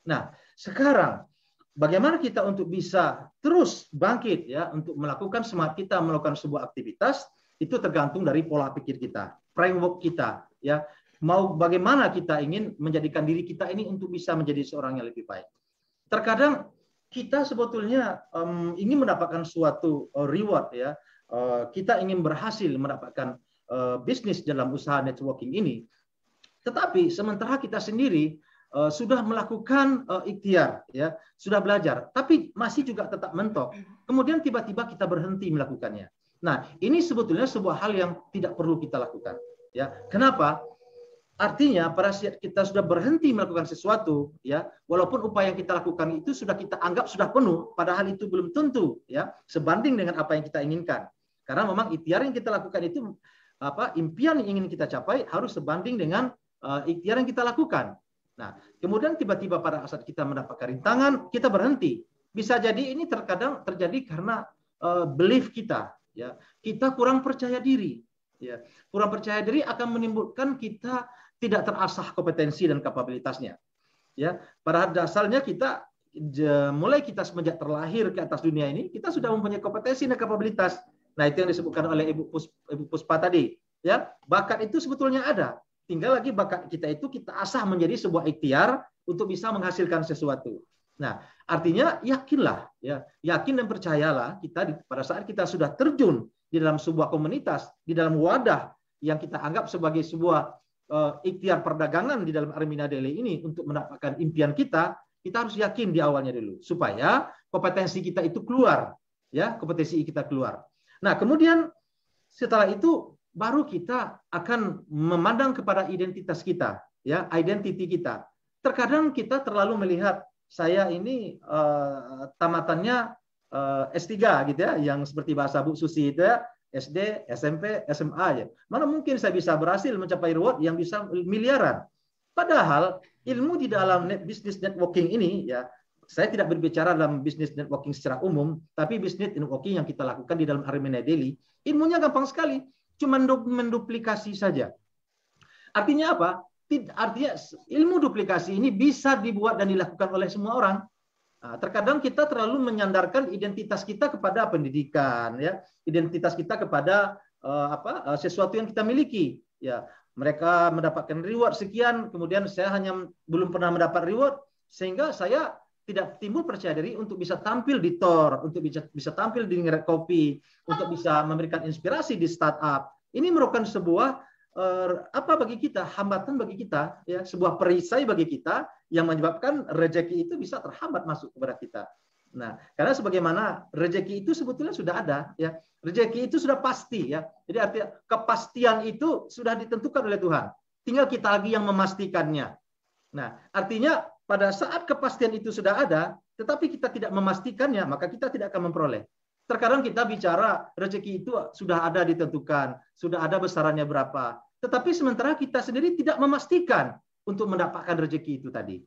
Nah, sekarang bagaimana kita untuk bisa terus bangkit ya untuk melakukan semangat kita melakukan sebuah aktivitas itu tergantung dari pola pikir kita, framework kita ya. Mau bagaimana kita ingin menjadikan diri kita ini untuk bisa menjadi seorang yang lebih baik. Terkadang kita sebetulnya ingin mendapatkan suatu reward ya. Kita ingin berhasil mendapatkan bisnis dalam usaha networking ini. Tetapi sementara kita sendiri sudah melakukan ikhtiar ya, sudah belajar, tapi masih juga tetap mentok. Kemudian tiba-tiba kita berhenti melakukannya. Nah, ini sebetulnya sebuah hal yang tidak perlu kita lakukan. Ya, kenapa? Artinya pada saat kita sudah berhenti melakukan sesuatu, ya, walaupun upaya yang kita lakukan itu sudah kita anggap sudah penuh, padahal itu belum tentu, ya, sebanding dengan apa yang kita inginkan. Karena memang ikhtiar yang kita lakukan itu, impian yang ingin kita capai harus sebanding dengan ikhtiar yang kita lakukan. Nah, kemudian tiba-tiba pada saat kita mendapatkan rintangan, kita berhenti. Bisa jadi ini terkadang terjadi karena belief kita, ya, kita kurang percaya diri. Ya, kurang percaya diri akan menimbulkan kita tidak terasah kompetensi dan kapabilitasnya. Ya, pada dasarnya kita mulai kita semenjak terlahir ke atas dunia ini kita sudah mempunyai kompetensi dan kapabilitas. Nah, itu yang disebutkan oleh Ibu Puspa tadi. Ya, bakat itu sebetulnya ada. Tinggal lagi bakat kita itu kita asah menjadi sebuah ikhtiar untuk bisa menghasilkan sesuatu. Nah, artinya yakinlah, ya, yakin dan percayalah kita pada saat kita sudah terjun di dalam sebuah komunitas, di dalam wadah yang kita anggap sebagai sebuah ikhtiar perdagangan di dalam Armina Daily ini untuk mendapatkan impian kita, kita harus yakin di awalnya dulu supaya kompetensi kita itu keluar, ya, kompetensi kita keluar. Nah, kemudian setelah itu baru kita akan memandang kepada identitas kita, ya, identity kita. Terkadang kita terlalu melihat saya ini tamatannya S3 gitu ya, yang seperti bahasa Bu Susi itu ya, SD, SMP, SMA ya. Mana mungkin saya bisa berhasil mencapai reward yang bisa miliaran. Padahal ilmu di dalam business networking ini ya, saya tidak berbicara dalam business networking secara umum, tapi business networking yang kita lakukan di dalam Armina Daily, ilmunya gampang sekali, cuma menduplikasi saja. Artinya apa? Artinya ilmu duplikasi ini bisa dibuat dan dilakukan oleh semua orang. Nah, terkadang kita terlalu menyandarkan identitas kita kepada pendidikan, ya, identitas kita kepada sesuatu yang kita miliki. Ya, mereka mendapatkan reward sekian, kemudian saya hanya belum pernah mendapat reward, sehingga saya tidak timbul percaya diri untuk bisa tampil di TOR, untuk bisa tampil di Ngerat Kopi, untuk bisa memberikan inspirasi di startup. Ini merupakan sebuah bagi kita, hambatan bagi kita, ya, sebuah perisai bagi kita yang menyebabkan rezeki itu bisa terhambat masuk kepada kita. Nah, karena sebagaimana rezeki itu sebetulnya sudah ada, ya, rezeki itu sudah pasti, ya. Jadi artinya kepastian itu sudah ditentukan oleh Tuhan. Tinggal kita lagi yang memastikannya. Nah, artinya pada saat kepastian itu sudah ada, tetapi kita tidak memastikannya, maka kita tidak akan memperoleh. Terkadang kita bicara rezeki itu sudah ada ditentukan, sudah ada besarannya berapa. Tetapi sementara kita sendiri tidak memastikan untuk mendapatkan rezeki itu tadi.